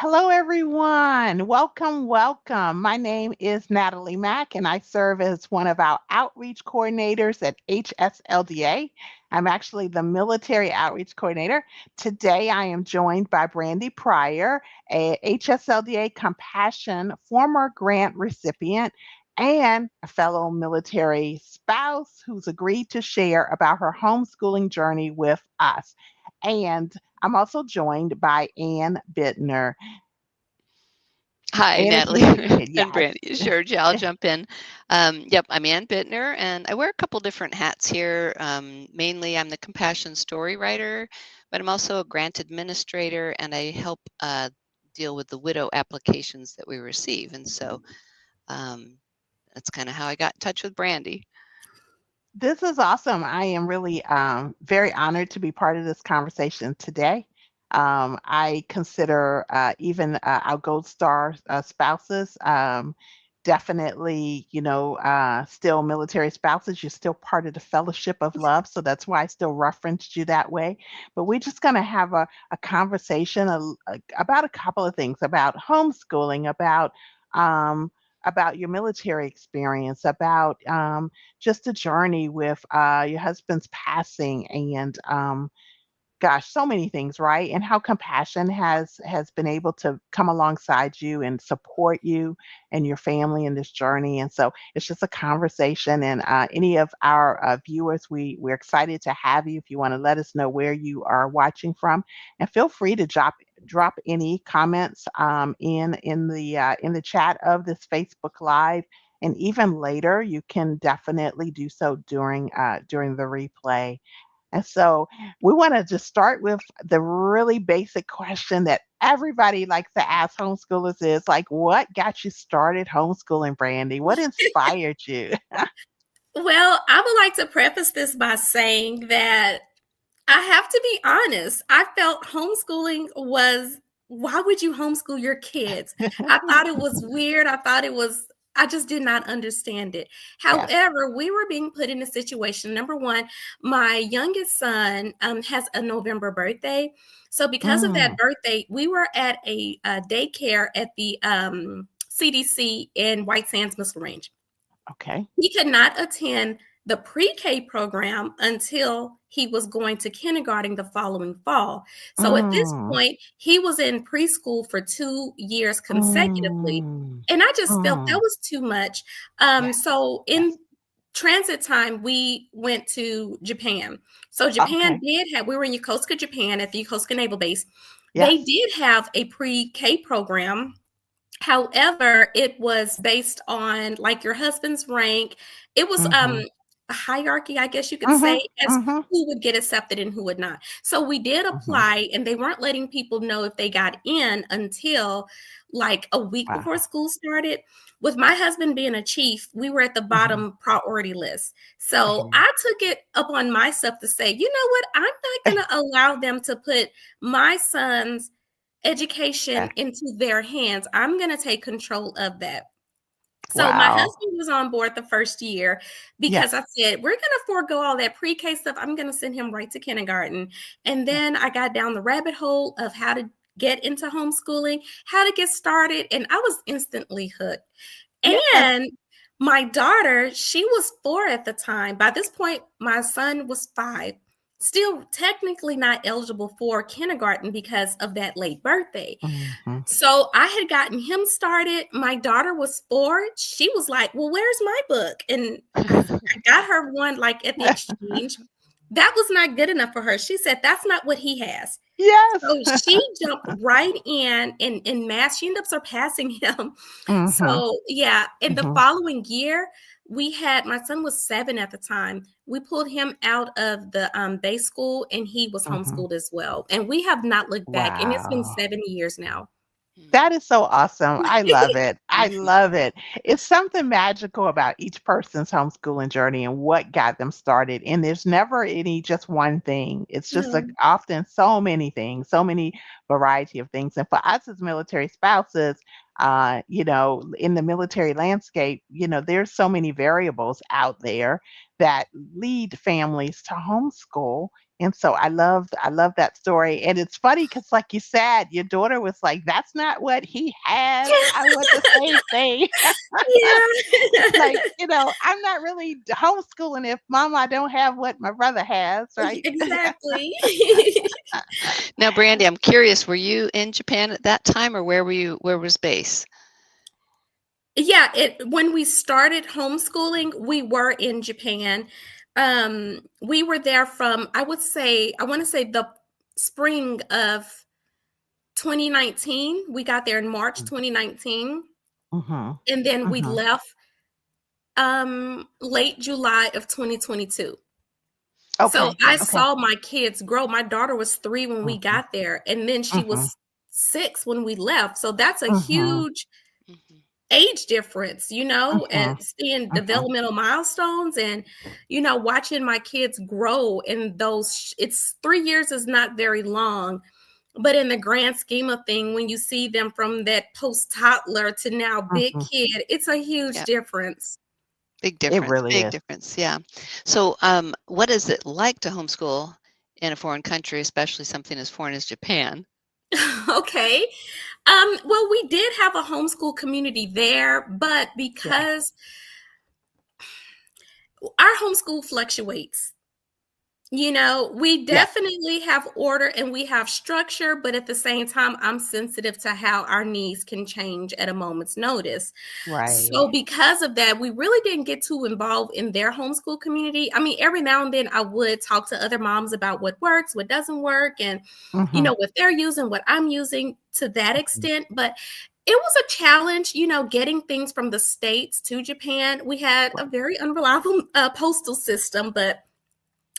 Hello, everyone. Welcome, welcome. My name is Natalie Mack, and I serve as one of our outreach coordinators at HSLDA. I'm actually the Military Outreach Coordinator. Today, I am joined by Brandy Pryor, a HSLDA Compassion former grant recipient and a fellow military spouse who's agreed to share about her homeschooling journey with us. And I'm also joined by Anne Bittner. Hi, And if Natalie you and yes. Brandy. Sure, yeah, I'll jump in. Yep, I'm Anne Bittner, and I wear a couple different hats here. Mainly, I'm the compassion story writer, but I'm also a grant administrator, and I help deal with the widow applications that we receive. And so that's kind of how I got in touch with Brandy. This is awesome. I am really very honored to be part of this conversation today. I consider even our Gold Star spouses definitely, still military spouses. You're still part of the fellowship of love. So that's why I still referenced you that way. But we're just going to have a conversation about a couple of things about homeschooling, um, about your military experience, about just a journey with your husband's passing and gosh, so many things, right? And how compassion has been able to come alongside you and support you and your family in this journey. And so it's just a conversation. And any of our viewers, we're excited to have you. If you want to let us know where you are watching from, and feel free to drop any comments in the chat of this Facebook Live. And even later, you can definitely do so during the replay. And so we want to just start with the really basic question that everybody likes to ask homeschoolers is like, what got you started homeschooling, Brandy? What inspired you? Well, I would like to preface this by saying that I have to be honest. I felt homeschooling was, why would you homeschool your kids? I thought it was weird. I just did not understand it. Yes. However, we were being put in a situation. Number one, my youngest son has a November birthday. So, because of that Mm, birthday, we were at a daycare at the CDC in White Sands, Missile Range. okay. He could not attend the pre-K program until he was going to kindergarten the following fall. So at this Mm, point, he was in preschool for 2 years consecutively. mm, And I just felt that mm. was too much. Yes, So yes. in transit time, we went to Japan. So Japan Okay. did have, we were in Yokosuka, Japan at the Yokosuka Naval Base. They Yes. did have a pre-K program. However, it was based on like your husband's rank. It was Mm-hmm. a hierarchy, I guess you could Mm-hmm. say, as Mm-hmm. who would get accepted and who would not. So we did Mm-hmm. apply, and they weren't letting people know if they got in until like a week before Wow. school started. With my husband being a chief, we were at the Mm-hmm. bottom priority list. So Mm-hmm. I took it upon myself to say, you know what? I'm not going to allow them to put my son's education Yes. into their hands. I'm going to take control of that. So my Wow. husband was on board the first year because I Yes. said, we're going to forego all that pre-K stuff. I'm going to send him right to kindergarten. And Yes. then I got down the rabbit hole of how to get into homeschooling, how to get started. And I was instantly hooked. Yes. And my daughter, she was 4 at the time. By this point, my son was 5, still technically not eligible for kindergarten because of that late birthday. Mm-hmm. So I had gotten him started. My daughter was 4. She was like, well, where's my book? And I got her one like at the exchange. That was not good enough for her. She said, that's not what he has. Yes. So she jumped right in math. She ended up surpassing him. Mm-hmm. So yeah, in the Mm-hmm. following year, we had my son was 7 at the time. We pulled him out of the base school and he was Mm-hmm. homeschooled as well. And we have not looked back. And it's been Wow. 7 years now. That is so awesome. I love it. I love it. It's something magical about each person's homeschooling journey and what got them started. And there's never any just one thing. It's just like No. often so many things, so many variety of things. And for us as military spouses, in the military landscape, there's so many variables out there that lead families to homeschool. And so I love that story. And it's funny because, like you said, your daughter was like, "That's not what he has. I want the same thing." It's Yeah. like, I'm not really homeschooling if mama I don't have what my brother has, right? Exactly. Now, Brandy, I'm curious, were you in Japan at that time, or where were you? Where was base? Yeah, when we started homeschooling, we were in Japan. We were there from, I want to say the spring of 2019. We got there in March 2019, Mm-hmm. and then we Mm-hmm. left late July of 2022. So Okay. I Okay. saw my kids grow. My daughter was 3 when we Mm-hmm. got there, and then she Mm-hmm. was 6 when we left. So that's a Mm-hmm. huge Mhm. age difference, Mm-hmm. and seeing Mm-hmm. developmental milestones and, watching my kids grow in those. It's 3 years is not very long, but in the grand scheme of thing, when you see them from that post toddler to now big Mm-hmm. kid, it's a huge Yeah, difference. It really big is. difference. Yeah. So, what is it like to homeschool in a foreign country, especially something as foreign as Japan? Okay. Well, we did have a homeschool community there, but Yeah. because our homeschool fluctuates. We Yes. definitely have order and we have structure, but at the same time, I'm sensitive to how our needs can change at a moment's notice. Right. So, because of that, we really didn't get too involved in their homeschool community. I mean, every now and then I would talk to other moms about what works, what doesn't work, and, Mm-hmm. what they're using, what I'm using to that Mm-hmm. extent. But it was a challenge, getting things from the States to Japan. We had a very unreliable postal system, but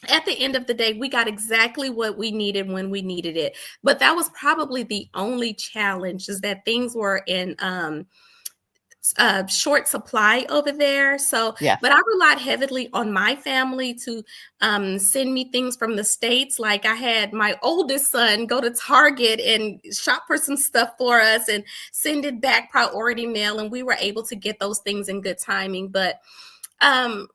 at the end of the day, we got exactly what we needed when we needed it. But that was probably the only challenge, is that things were in short supply over there. So, Yes. but I relied heavily on my family to send me things from the States. Like, I had my oldest son go to Target and shop for some stuff for us and send it back priority mail. And we were able to get those things in good timing. But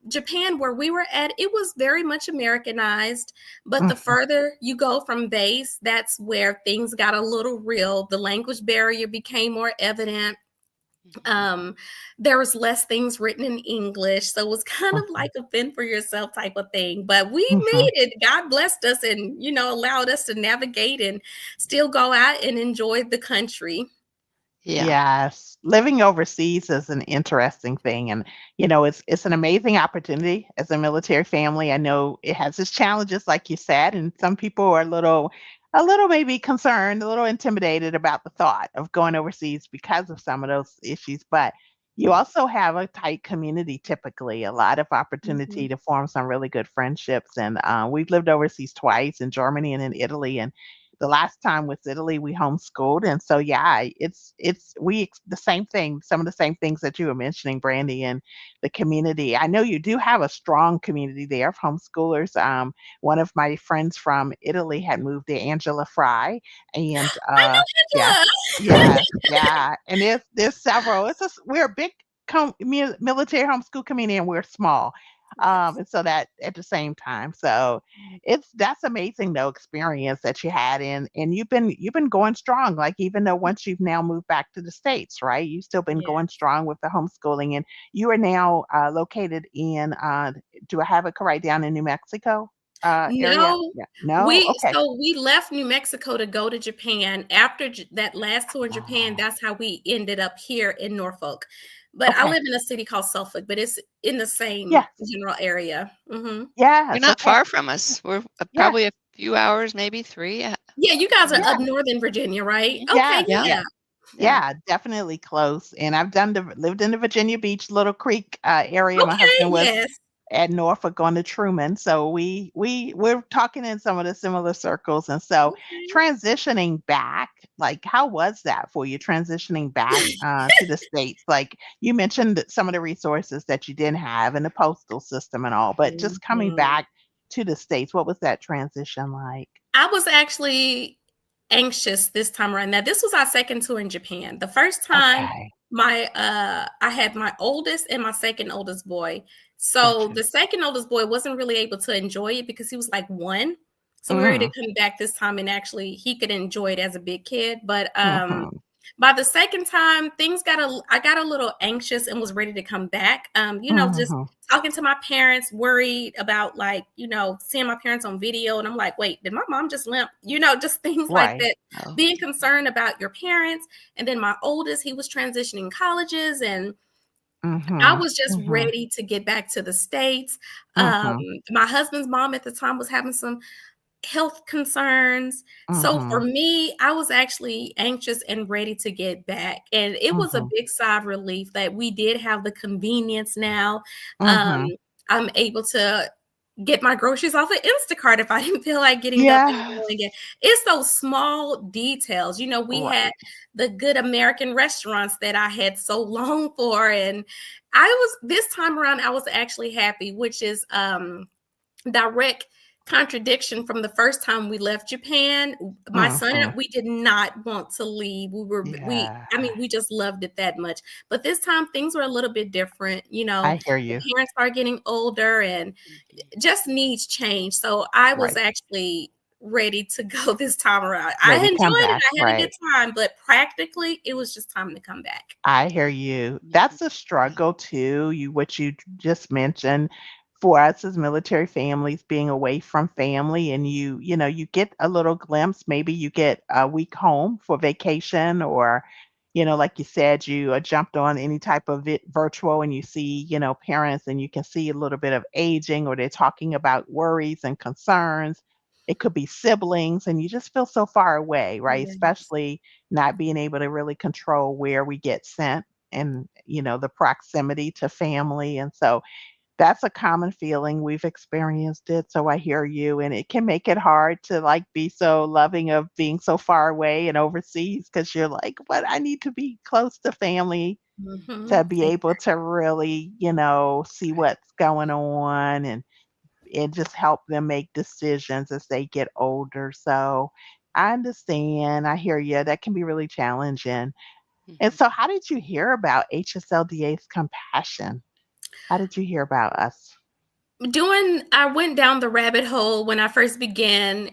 Japan, where we were at, it was very much Americanized. But the Mm-hmm. further you go from base, that's where things got a little real. The language barrier became more evident. um there was less things written in English, so it was kind of Mm-hmm. like a fend for yourself type of thing, but we Mm-hmm. made it. God blessed us and allowed us to navigate and still go out and enjoy the country. Yeah. Yes, living overseas is an interesting thing, and it's an amazing opportunity as a military family. I know it has its challenges, like you said, and some people are a little maybe concerned, a little intimidated about the thought of going overseas because of some of those issues. But you also have a tight community, typically, a lot of opportunity Mhm. to form some really good friendships. And we've lived overseas twice in Germany and in Italy, and the last time with Italy, we homeschooled, and so yeah, the same thing, some of the same things that you were mentioning, Brandy, and the community. I know you do have a strong community there of homeschoolers. One of my friends from Italy had moved there, Angela Fry, and I yeah, know Angela. yeah, yeah, and there's several. We're a big military homeschool community, and we're small. Yes. And so that at the same time, so that's amazing though experience that you had and you've been going strong, like even though once you've now moved back to the States, right? You've still been Yeah. going strong with the homeschooling and you are now located in do I have it correct down in New Mexico area? No, Yeah. No? Okay. we left New Mexico to go to Japan. After that last tour in Japan, Oh, that's how we ended up here in Norfolk. But I okay. live in a city called Suffolk, but it's in the same Yes. general area. You're Yes. not Okay. far from us. We're Yes. probably a few hours, maybe 3. Yeah, you guys are up Yeah. Northern Virginia, right? Okay, Yes. Yeah. yeah. Yes. Yeah. Yeah, definitely close. And I've lived in the Virginia Beach, Little Creek area. My Okay, husband was yes. at Norfolk on the Truman. So we're talking in some of the similar circles. And so transitioning back, like how was that for you transitioning back to the States? Like you mentioned that some of the resources that you didn't have in the postal system and all, but just coming Mhm. back to the States, what was that transition like? I was actually anxious this time around. Now, this was our second tour in Japan. The first time, Okay. I had my oldest and my second oldest boy. So Gotcha. the second oldest boy wasn't really able to enjoy it because he was like 1. So we're ready to come back this time, and actually he could enjoy it as a big kid. But Mhm. by the second time, I got a little anxious and was ready to come back. Just Mhm. talking to my parents, worried about, like, seeing my parents on video. And I'm like, wait, did my mom just limp? Just things like Right. that. Oh, Being concerned about your parents. And then my oldest, he was transitioning colleges, and I Mhm. was just Mhm. ready to get back to the States. Um, Mhm. my husband's mom at the time was having some health concerns. So for Mhm. me, I was actually anxious and ready to get back. And it was a Mhm. big sigh of relief that we did have the convenience now. Um, Mhm. I'm able to get my groceries off of Instacart if I didn't feel like getting up and Yes. going. It's those small details. We had Right. the good American restaurants that I had so long for. And this time around, I was actually happy, which is direct contradiction from the first time we left Japan. My son and Mhm. we did not want to leave. Yeah. We just loved it that much. But this time things were a little bit different. I hear The you. parents are getting older and mhm. just needs change. So I was Right. actually ready to go this time around. I Ready to enjoyed come it. back. I had a good Right. time, but practically it was just time to come back. I hear you. Mhm. That's a struggle too. What you just mentioned for us as military families being away from family and you get a little glimpse, maybe you get a week home for vacation or like you said, you jumped on any type of virtual and you see, parents and you can see a little bit of aging or they're talking about worries and concerns. It could be siblings and you just feel so far away, right? Yes. Especially not being able to really control where we get sent and, the proximity to family. And so that's a common feeling. We've experienced it. So I hear you. And it can make it hard to like be so loving of being so far away and overseas because you're like, but I need to be close to family to Mhm. be able to really, see what's going on and just help them make decisions as they get older. So I understand. I hear you. That can be really challenging. And Mhm. so, how did you hear about HSLDA's Compassion? How did you hear about us? I went down the rabbit hole when I first began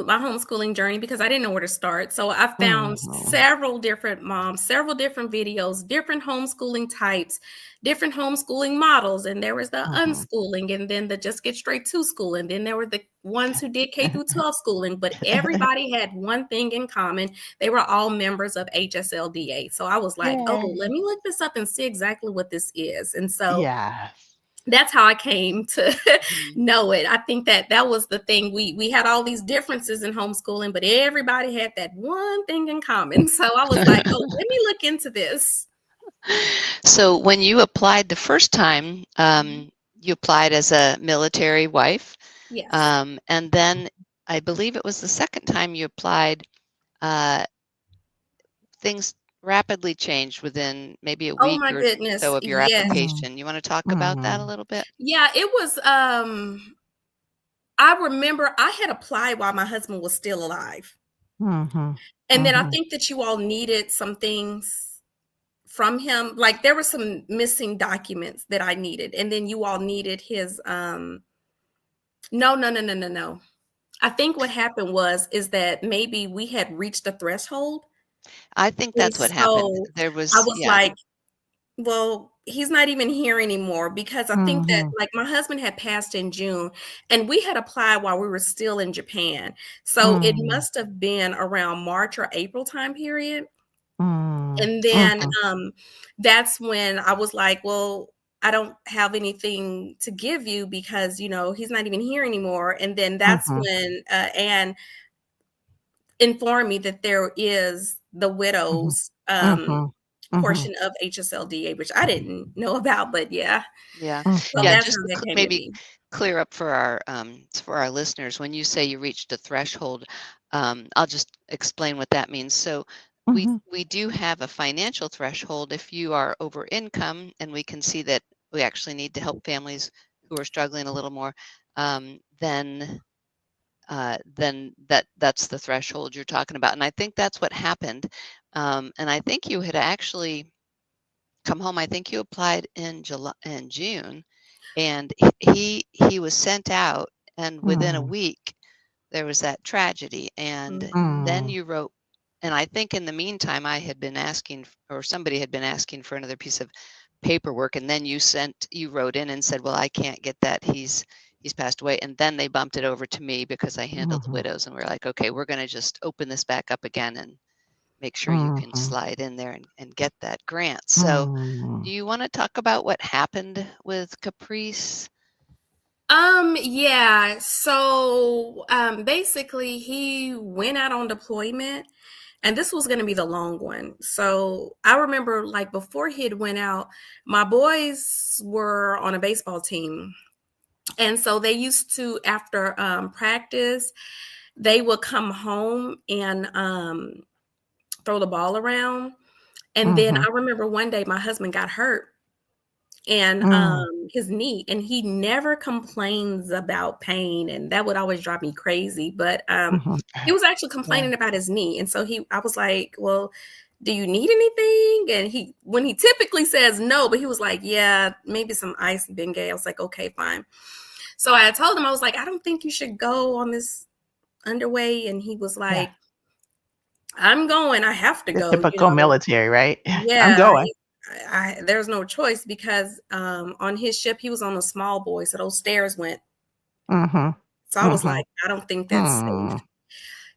my homeschooling journey because I didn't know where to start. So I found Mhm. several different moms, several different videos, different homeschooling types, different homeschooling models. And there was the Mhm. unschooling and then the just get straight to school. And then there were the ones who did K through 12 schooling, but everybody had one thing in common. They were all members of HSLDA. So I was like, oh, Yay. let me look this up and see exactly what this is. And so Yes. that's how I came to Mhm. know it. I think that was the thing. We had all these differences in homeschooling, but everybody had that one thing in common. So I was like, oh, let me look into this. So when you applied the first time, Mhm. you applied as a military wife, Yes. and then I believe it was the second time you applied. Uh, things rapidly changed within maybe a Oh week my or goodness. so of your Yes. Mhm. application. You want to talk about that a Mhm. little bit? Yeah, it was I remember I had applied while my husband was still alive. Mhm. And then I Mhm. think that you all needed some things from him. Like there were some missing documents that I needed. And then you all needed his no, no, no, no, no, no. I think what happened is that maybe we had reached a threshold. I think And that's what happened. so There I was, was yeah. like, well, he's not even here anymore because I think that Mhm. like my husband had passed in June and we had applied while we were still in Japan. So it Mhm. must have been around March or April time period. Mhm. And then Mhm. that's when I was like, well, I don't have anything to give you because, he's not even here anymore. And then that's Mhm. when Anne informed me that there is the Mhm. widows Mhm. Mhm. portion of HSLDA, which I didn't know about, but yeah. Yeah. So Yeah, Mhm. that's just how to that came to maybe be. clear up for our listeners, when you say you reached a threshold, I'll just explain what that means. So Mhm. we do have a financial threshold if you are over income, and we can see that we actually need to help families who are struggling a little more, then that's the threshold you're talking about. And I think that's what happened. And I think you had actually come home. I think you applied in June, and he was sent out, And within a Mm. week, there was that tragedy. And then Mm. you wrote, and I think in the meantime, I had been asking, or somebody had been asking for another piece of paperwork, and then you wrote in and said, well, I can't get that. He's passed away. And then they bumped it over to me because I handled the Mhm. widows, and we're like, okay, we're going to just open this back up again and make sure you can Mhm. slide in there and get that grant. So do Mm. you want to talk about what happened with Caprice? Yeah. So, basically he went out on deployment, and this was going to be the long one. So I remember, like, before he had went out, my boys were on a baseball team. And so they used to, after practice, they would come home and throw the ball around. And then Mhm. I remember one day my husband got hurt, and Mm. his knee, and he never complains about pain, and that would always drive me crazy. But Mhm. he was actually Yeah. complaining about his knee, and so I was like, well, do you need anything? And when he typically says no, but he was like, yeah, maybe some ice and Bengay. I was like, okay, fine. So I told him, I was like, I don't think you should go on this underway. And he was Yeah. like, I'm going, I have to The go, typical military, right? I'm Yeah, going. there's no choice, because on his ship, he was on a small boy, so those stairs went. Mhm. So I was Mhm. like, I don't think that's safe. Mm.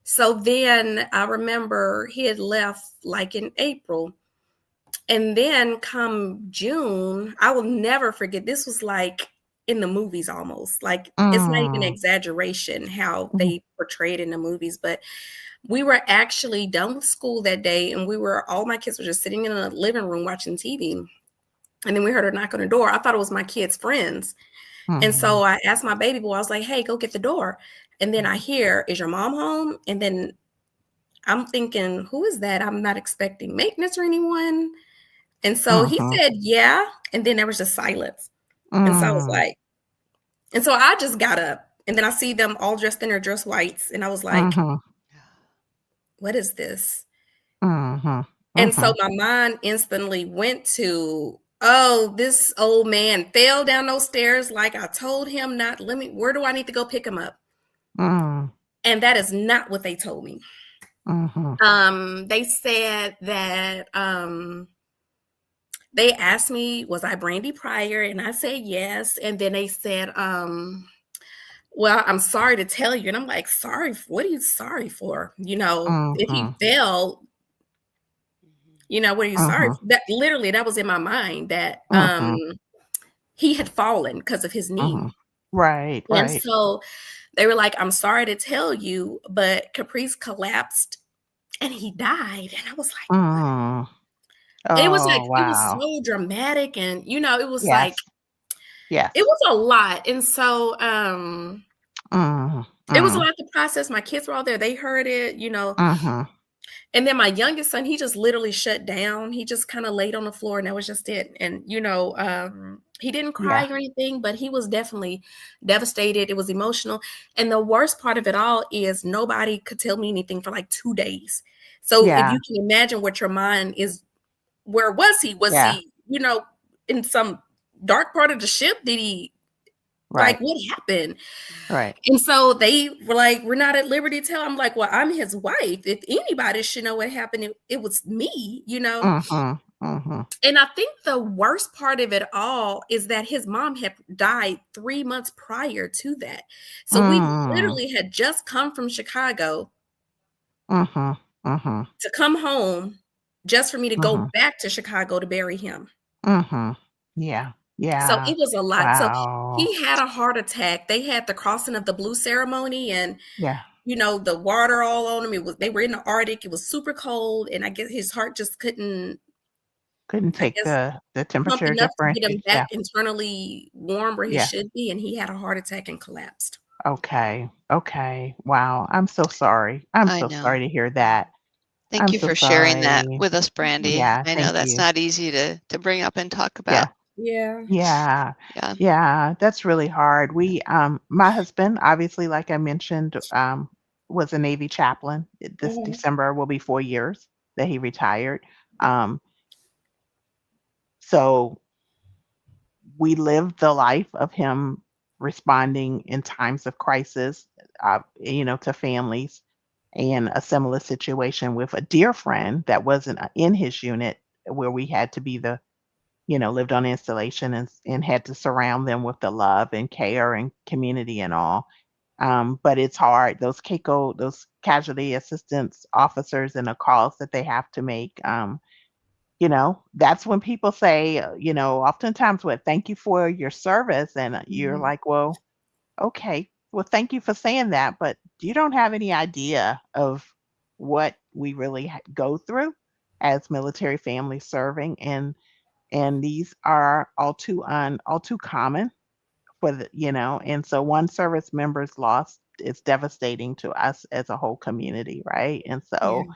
So then I remember he had left like in April. And then come June, I will never forget. This was like in the movies almost. Like, it's not even an Mm. exaggeration how Mhm. they portrayed in the movies. But we were actually done with school that day, and all my kids were just sitting in the living room watching TV. And then we heard a knock on the door. I thought it was my kids' friends. And Mhm. so I asked my baby boy, I was like, hey, go get the door. And then I hear, is your mom home? And then I'm thinking, who is that? I'm not expecting maintenance or anyone. And so he Mhm. said, yeah. And then there was just silence. And so I was Mm. like, and so I just got up, and then I see them all dressed in their dress whites. And I was like, Mhm. what is this? Mhm. And so Mhm. my mind instantly went to, oh, this old man fell down those stairs like I told him not. Where do I need to go pick him up? Mm. And that is not what they told me. Mhm. They said that they asked me, was I Brandy Pryor? And I said yes. And then they said, well, I'm sorry to tell you. And I'm like, sorry? What are you sorry for? If he Mhm. fell, what are you sorry Mhm. for? That was in my mind, that Mhm. he had fallen because of his knee. Mhm. Right, And right. so they were like, I'm sorry to tell you, but Caprice collapsed and he died. And I was like, what? Mm. It was like, Oh, it was wow. so dramatic. And, it was like, Yes. Yes. it was a lot. And so Mm. it was a Mm. lot to process. My kids were all there. They heard it, Mhm. And then my youngest son, he just literally shut down. He just kind of laid on the floor, and that was just it. And, he didn't cry Yeah. or anything, but he was definitely devastated. It was emotional. And the worst part of it all is nobody could tell me anything for like 2 days. So if Yeah. you can imagine what your mind is, where was he? Was Yeah. he, in some dark part of the ship? Did he, like, Right. what happened? Right. And so they were like, we're not at liberty to tell. I'm like, well, I'm his wife. If anybody should know what happened, it was me. Mhm. Mhm. And I think the worst part of it all is that his mom had died 3 months prior to that. So we Mm. literally had just come from Chicago Mhm. Mhm. to come home just for me to go Mhm. back to Chicago to bury him. Mhm. Yeah. So Yeah. it was a lot. So Wow. he had a heart attack. They had the crossing of the blue ceremony, and Yeah. the water all on him. They were in the Arctic. It was super cold, and I guess his heart just couldn't, Couldn't I take guess, the pump temperature enough to get him differentials. back Yeah. internally warm where he Yeah. should be, and he had a heart attack and collapsed. Okay. Okay. Wow. I'm so sorry. I'm I so know. sorry to hear that. Thank I'm you so for sharing that sorry. with us, Brandy. Yeah. I know Thank that's you. not easy to bring up and talk Yeah. about. Yeah. Yeah. Yeah. Yeah. That's really hard. My husband, obviously, like I mentioned, was a Navy chaplain. This Mhm. December will be 4 years that he retired. Um, so we lived the life of him responding in times of crisis, to families. And a similar situation with a dear friend that wasn't in his unit, where we had to be lived on installation, and had to surround them with the love and care and community and all. But it's hard. Those casualty assistance officers, and the calls that they have to make. That's when people say, oftentimes, "What? Thank you for your service," and you're Mhm. like, "Well, okay. Well, thank you for saying that, but you don't have any idea of what we really go through as military families serving, and these are all too common for and so one service member's loss is devastating to us as a whole community, right? And Yeah. so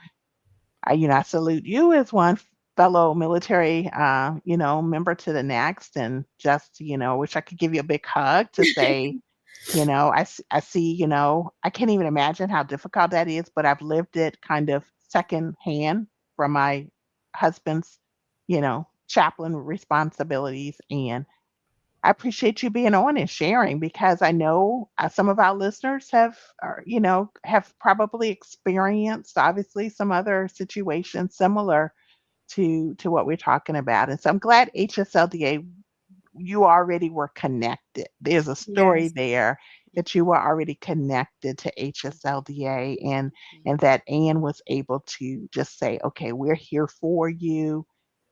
I salute you as one fellow military, member to the next, and just, wish I could give you a big hug to say, I see, I can't even imagine how difficult that is, but I've lived it kind of secondhand from my husband's, chaplain responsibilities. And I appreciate you being on and sharing, because I know some of our listeners have probably experienced, obviously, some other situations similar to what we're talking about. And so I'm glad HSLDA, you already were connected. There's a story Yes. there that you were already connected to HSLDA, and Mhm. that Anne was able to just say, "Okay, we're here for you,"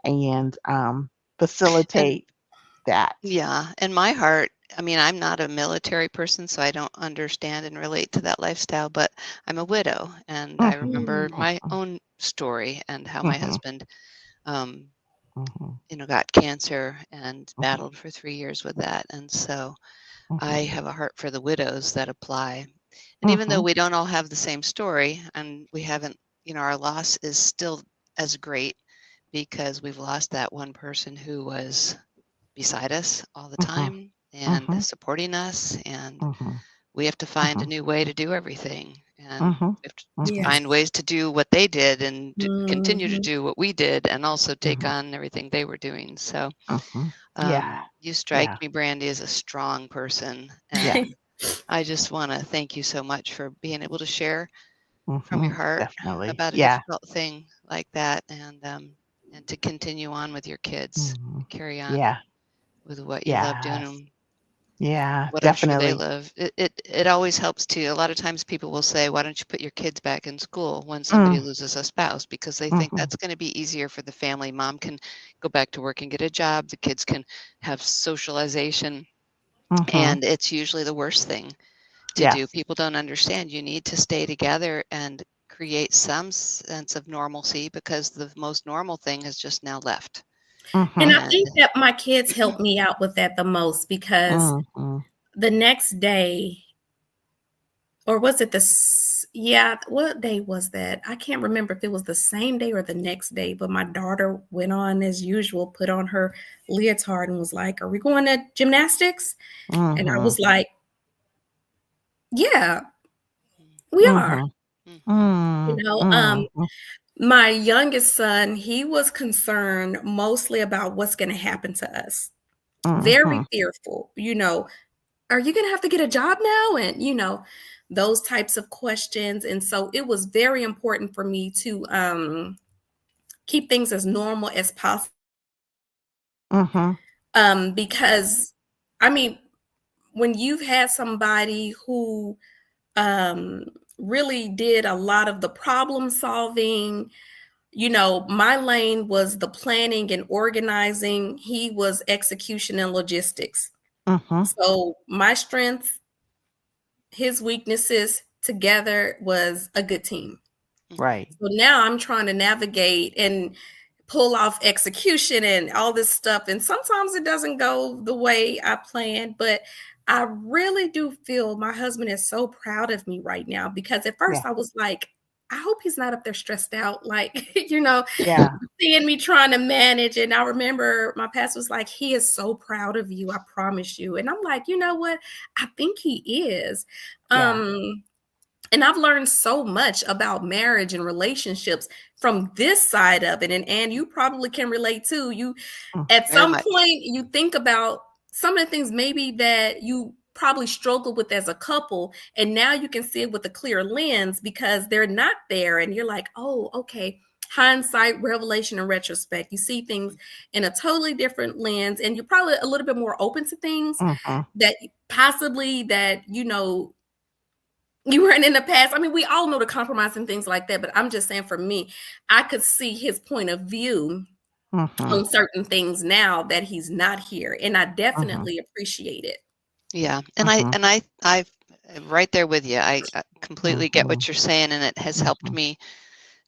and And facilitate that. yeah, and my heart, I mean, I'm not a military person, so I don't understand and relate to that lifestyle, but I'm a widow, and I Mhm, remember Mm. my mhm, own story and how my mhm, husband, um, mhm, got cancer and mhm, battled for 3 years with that. And so I mhm, have a heart for the widows that apply. And even though mhm, we don't all have the same story, and we haven't, our loss is still as great because we've lost that one person who was beside us all the mhm, time and mhm, supporting us. And mhm, we have to find a mhm, new way to do everything. And mhm, we have to mhm, Yes. find ways to do what they did and continue to Mhm. do what we did and also take mhm, on everything they were doing. So mhm. Yeah, you strike yeah, me, Brandy, as a strong person. yeah. And I just want to thank you so much for being able to share from your Mhm. heart Definitely. about a Yeah. difficult thing like that, and to continue on with your kids, Mhm. carry on Yeah. with what you love doing Yes. and Yeah, what I'm sure they definitely. love. It always helps too. A lot of times people will say, "Why don't you put your kids back in school when somebody Mm, loses a spouse?" Because they think mhm, that's going to be easier for the family. Mom can go back to work and get a job. The kids can have socialization, mhm. and it's usually the worst thing to do. Yes. People don't understand. You need to stay together and create some sense of normalcy because the most normal thing has just now left. And Mhm, I And think that my kids helped me out with that the most because mhm, the next day, or was it yeah, what day was that? I can't remember if it was the same day or the next day, but my daughter went on as usual, put on her leotard and was like, "Are we going to gymnastics?" And I mhm, was like, "Yeah, we are." mhm, mhm, You mm, know, mhm, my youngest son, he was concerned mostly about what's going to happen to us. Very mhm, fearful, "Are you gonna have to get a job now?" And, those types of questions. And so it was very important for me to keep things as normal as possible. mhm, Because I mean, when you've had somebody who um really did a lot of the problem solving, my lane was the planning and organizing. He was execution and logistics. mhm. So my strengths, his weaknesses together was a good team. mhm. Right. So now I'm trying to navigate and pull off execution and all this stuff. And sometimes it doesn't go the way I planned, but I really do feel my husband is so proud of me right now because at Yeah. first I was like, I hope he's not up there stressed out, like, Yeah. seeing me trying to manage. And I remember my pastor was like, he is so proud of you. I promise you. And I'm like, you know what? I think he is. Yeah. And I've learned so much about marriage and relationships from this side of it. And you probably can relate too. You Mm, at Very some much. point you think about some of the things maybe that you probably struggled with as a couple, and now you can see it with a clear lens because they're not there, and you're like, oh, okay. Hindsight, revelation, and retrospect. You see things in a totally different lens, and you're probably a little bit more open to things that possibly that you weren't in the past. I mean, we all know the compromise and things like that, but I'm just saying, for me, I could see his point of view on certain things now that he's not here, and I definitely appreciate it. Yeah, and I right there with you. I completely get what you're saying, and it has helped me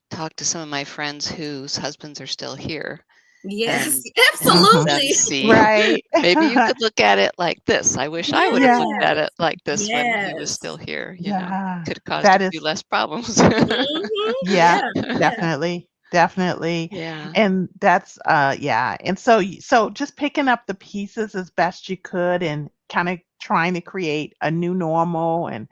talk to some of my friends whose husbands are still here. Yes, and absolutely. See, Right. maybe you could look at it like this. I wish I would have looked at it like this when he was Yes. still here. Yeah. Could have caused That a few is, less problems. yeah, Yeah. definitely. Yeah. And that's yeah. And so just picking up the pieces as best you could and kind of trying to create a new normal and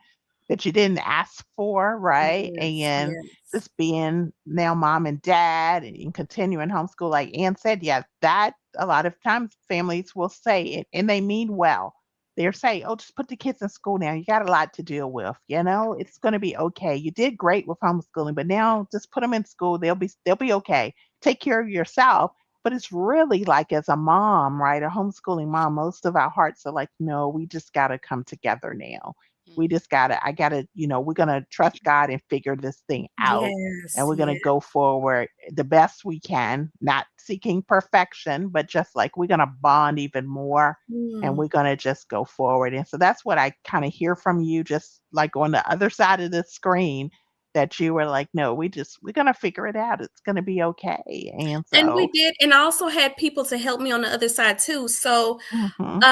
that you didn't ask for, right? Yes, And yes. just being now mom and dad and continuing homeschool, like Ann said, yeah, that a lot of times families will say it and they mean well. They're saying, oh, just put the kids in school now. You got a lot to deal with, it's going to be okay. You did great with homeschooling, but now just put them in school. They'll be okay. Take care of yourself. But it's really like as a mom, right? A homeschooling mom, most of our hearts are like, no, we just got to come together now. We just I gotta, we're gonna trust God and figure this thing out. And Yes, we're gonna go forward the best we can, not seeking perfection, but just like we're gonna bond even more and Mm. we're gonna just go forward. And so that's what I kind of hear from you, just like on the other side of the screen, that you were like, no, we're gonna figure it out. It's gonna be okay. And And we so did, and I also had people to help me on the other side too. So, mhm,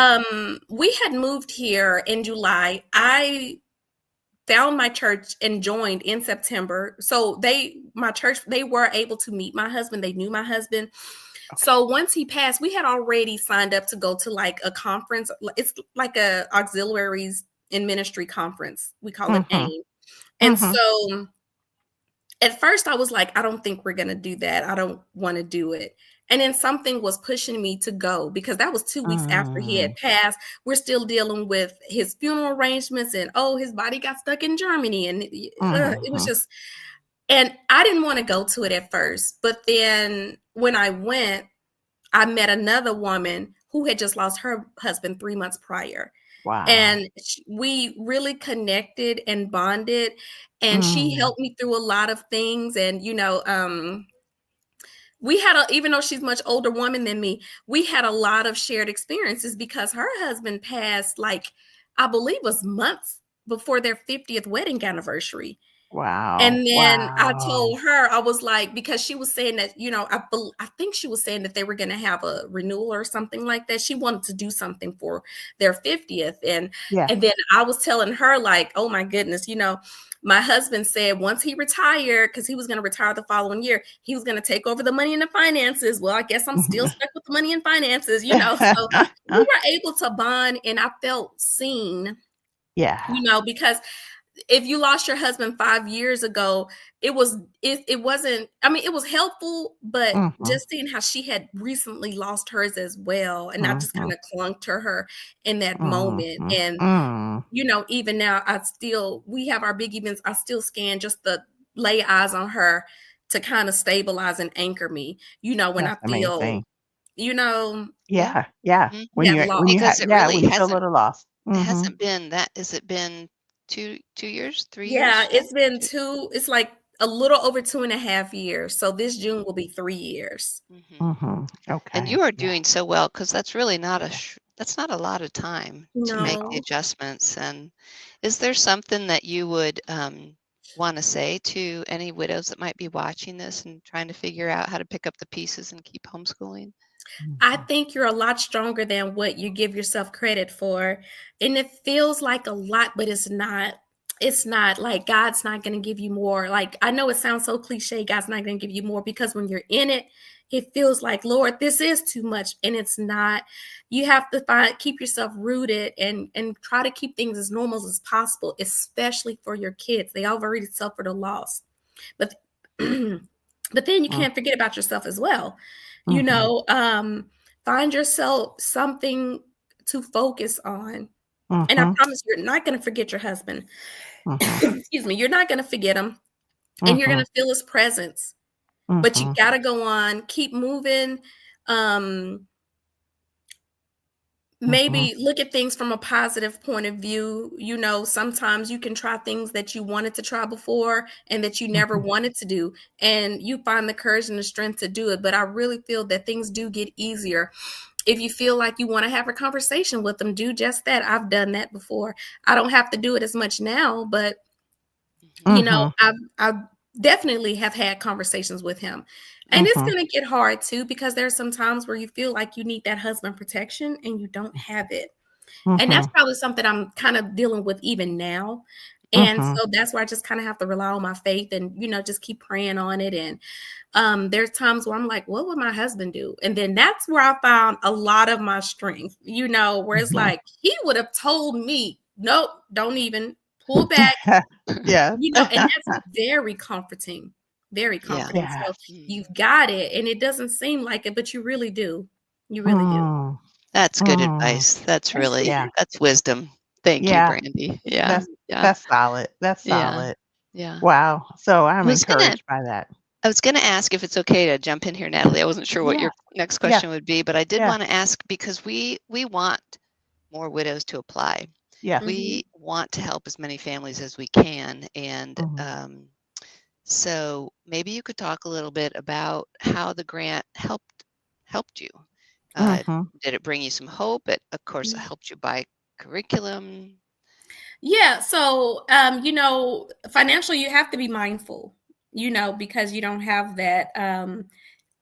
we had moved here in July. I found my church and joined in September. So my church, they were able to meet my husband. They knew my husband. okay. So once he passed, we had already signed up to go to like a conference. It's like a auxiliaries in ministry conference. We call it Mhm, AIM. And mhm, so at first I was like, I don't think we're going to do that. I don't want to do it. And then something was pushing me to go because that was 2 weeks after he had mm, passed. We're still dealing with his funeral arrangements and, oh, his body got stuck in Germany. And it was mhm, just, and I didn't want to go to it at first. But then when I went, I met another woman who had just lost her husband 3 months prior. wow. And we really connected and bonded, and she Mm, helped me through a lot of things. And we had even though she's much older woman than me, we had a lot of shared experiences because her husband passed, like, I believe was months before their 50th wedding anniversary. wow. And then I Wow. told her, I was like, because she was saying that, I think she was saying that they were going to have a renewal or something like that. She wanted to do something for their 50th. Yeah. And then I was telling her, like, oh my goodness, my husband said once he retired, because he was going to retire the following year, he was going to take over the money and the finances. Well, I guess I'm still stuck with the money and finances, so we were able to bond, and I felt seen, Yeah. because if you lost your husband 5 years ago, it wasn't, I mean, it was helpful, but Mhm, just seeing how she had recently lost hers as well, and I just kind mhm, of clung to her in that moment. mhm, And mm. even now, we have our big events, I still scan just to lay eyes on her to kind of stabilize and anchor me, when I That's the main feel, thing. Yeah. Yeah, yeah. Mhm. we have When you lost. have Because it yeah, really when you feel a little lost. Mhm. hasn't been that. Has it been 2 years, 3 years Yeah, yet? it's been it's like a little over 2.5 years. So this June will be 3 years. Mhm. Mhm. And Okay. you are Yeah, doing so well because that's really not yeah. that's not a lot of time to make the No. No. adjustments. And is there something that you would want to say to any widows that might be watching this and trying to figure out how to pick up the pieces and keep homeschooling? I Mhm. think you're a lot stronger than what you give yourself credit for. And it feels like a lot, but it's not. It's not like God's not going to give you more. Like, I know it sounds so cliche, God's not going to give you more, because when you're in it, it feels like, Lord, this is too much. And it's not. You have to keep yourself rooted and try to keep things as normal as possible, especially for your kids. They already suffered a loss. But but then you Mm, can't forget about yourself as well. you mhm. know um find yourself something to focus on, And I Mhm. promise you're not going to forget your husband. Mhm. Excuse me. You're not going to forget him, and you're going Mhm. to feel his presence. But you Mhm. got to go on, keep moving. Um, Mhm. Maybe look at things from a positive point of view. Sometimes you can try things that you wanted to try before and that you never Mhm. wanted to do, and you find the courage and the strength to do it. But I really feel that things do get easier. If you feel like you want to have a conversation with them, do just that. I've done that before. I don't have to do it as much now, but Mhm. I definitely have had conversations with him. And it's Mhm. going to get hard too, because there's some times where you feel like you need that husband protection and you don't have it. And that's Mhm. probably something I'm kind of dealing with even now. And Mhm. so that's where I just kind of have to rely on my faith and, just keep praying on it. And there's times where I'm like, what would my husband do? And then that's where I found a lot of my strength, where it's Mhm. like, he would have told me, nope, don't even pull back. Yes. And that's very comforting, very Yeah. comforting. So Yes. you've got it, and it doesn't seem like it, but you really do. You really do. Mm. That's good Mm. advice. Yeah. That's wisdom. Thank you, Yeah. Brandy. Yeah. That's Yeah. that's solid. That's Yeah. solid. Yeah. Wow. So I I'm was gonna encouraged by that. I was gonna ask if it's okay to jump in here, Natalie. I wasn't sure what Yeah. your next Yes. question would be, but I did Yes. want to ask because we want more widows to apply. Yes. Mhm. We want to help as many families as we can, and Mhm. so maybe you could talk a little bit about how the grant helped you. Uh, Mhm. did it bring you some hope? It, of course, it Mhm. helped you buy curriculum. Yeah. So, financially, you have to be mindful, because you don't have that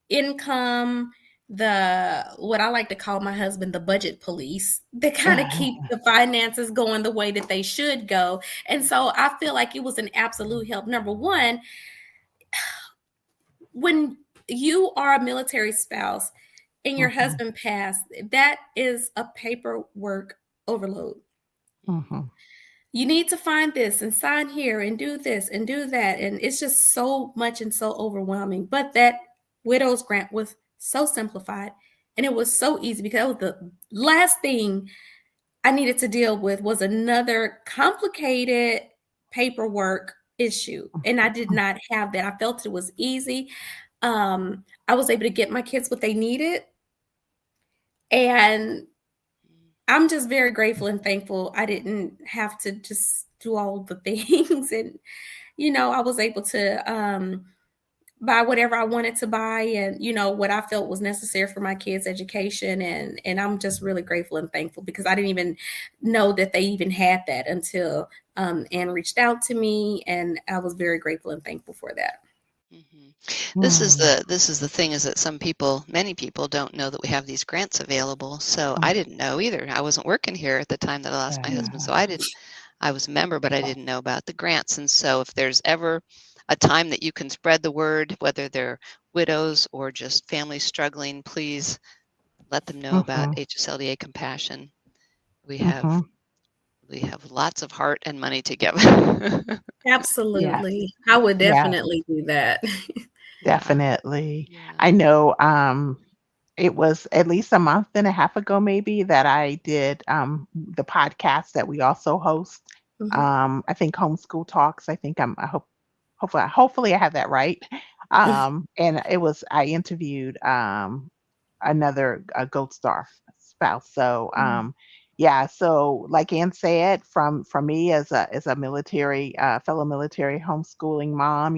income, the what I like to call my husband the budget police that kind of keep the finances going the way that they should go. And so I feel like it was an absolute help. Number one, when you are a military spouse and your Mhm. husband passed, that is a paperwork overload. Mhm. You need to find this and sign here and do this and do that. And it's just so much and so overwhelming. But that widow's grant was so simplified and it was so easy, because that was the last thing I needed to deal with, was another complicated paperwork issue. And I did not have that. I felt it was easy. I was able to get my kids what they needed. And I'm just very grateful and thankful I didn't have to just do all the things. And, I was able to buy whatever I wanted to buy, and, what I felt was necessary for my kids' education. And I'm just really grateful and thankful, because I didn't even know that they even had that until Anne reached out to me. And I was very grateful and thankful for that. Mhm. Mm. This is the thing, is that many people don't know that we have these grants available. So I Mm. didn't know either. I wasn't working here at the time that I lost my husband, Yeah. so I was a member, but I didn't know about the grants. And so if there's ever a time that you can spread the word, whether they're widows or just families struggling, please let them know about Mhm. HSLDA Compassion. We have Mhm. we have lots of heart and money to give. Yes. Absolutely. I would Yes. definitely do that. Yeah. Definitely. Yeah. I know, it was at least a month and a half ago maybe that I did, the podcast that we also host. Mhm. I think Homeschool Talks. I hope hopefully I have that right. And I interviewed, another a Gold Star spouse. So, Mm. yeah, so like Ann said, from me as a military, fellow military homeschooling mom,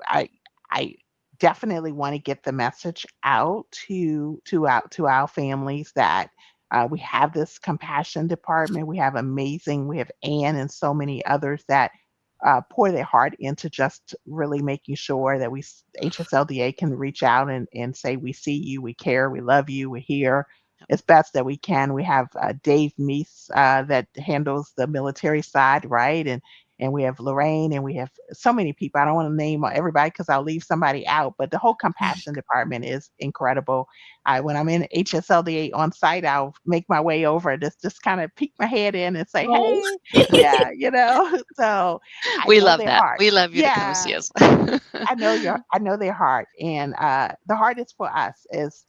I I definitely want to get the message out to our families that we have this compassion department. We have Ann and so many others that pour their heart into just really making sure that HSLDA can reach out and say we see you, we care, we love you, we're here as best that we can. We have Dave Meese that handles the military side, right? and we have Lorraine, and we have so many people. I don't want to name everybody because I'll leave somebody out, but the whole compassion department is incredible. When I'm in HSLDA on site, I'll make my way over, just kind of peek my head in and say, Oh. hey, yeah, so I We know love their that. heart. We love you to come Yeah, see us. I know their heart, and the heart is for us, is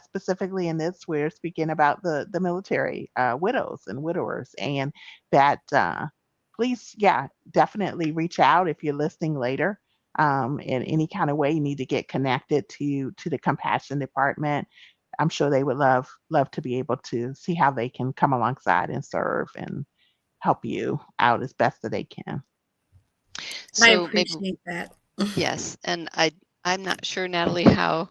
specifically in this, we're speaking about the military widows and widowers, and that please, yeah, definitely reach out if you're listening later. In any kind of way, you need to get connected to the compassion department. I'm sure they would love to be able to see how they can come alongside and serve and help you out as best that they can. I So maybe appreciate that. yes, and I'm not sure, Natalie, how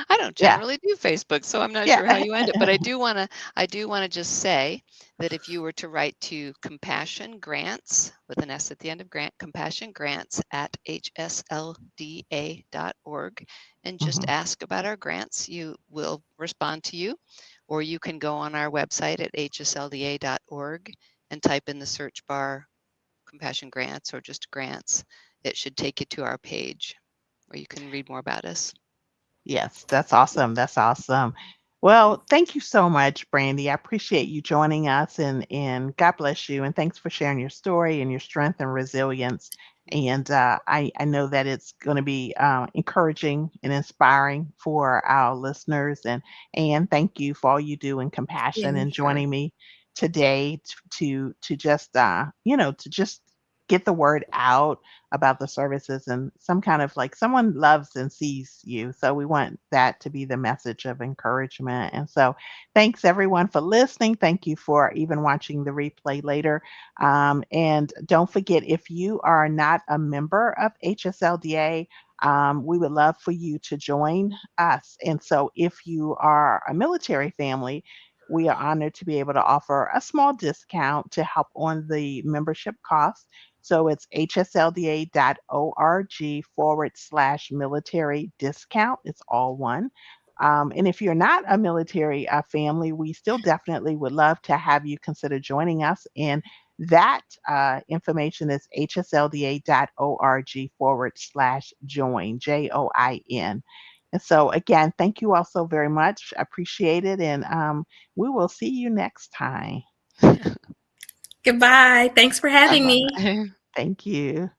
I don't Yeah, generally do Facebook, so I'm not yeah. sure how you end it, but I do wanna just say that if you were to write to Compassion Grants with an S at the end of grant, Compassion Grants at hslda.org, and just Mhm. ask about our grants, you will respond to you, or you can go on our website at hslda.org and type in the search bar Compassion Grants or just grants. It should take you to our page where you can read more about us. Yes, that's awesome. That's awesome. Well, thank you so much, Brandy. I appreciate you joining us, and God bless you. And thanks for sharing your story and your strength and resilience. And I know that it's going to be encouraging and inspiring for our listeners. And thank you for all you do in compassion Yeah, and sure. joining me today to just to just get the word out about the services, and some kind of like someone loves and sees you. So we want that to be the message of encouragement. And so thanks everyone for listening. Thank you for even watching the replay later. And don't forget, if you are not a member of HSLDA, we would love for you to join us. And so if you are a military family, we are honored to be able to offer a small discount to help on the membership costs. So it's hslda.org/military discount. It's all one. And if you're not a military family, we still definitely would love to have you consider joining us. And that information is hslda.org/join, JOIN. And so, again, thank you all so very much. Appreciate it. And we will see you next time. Goodbye. Thanks for having me. Bye-bye. Thank you.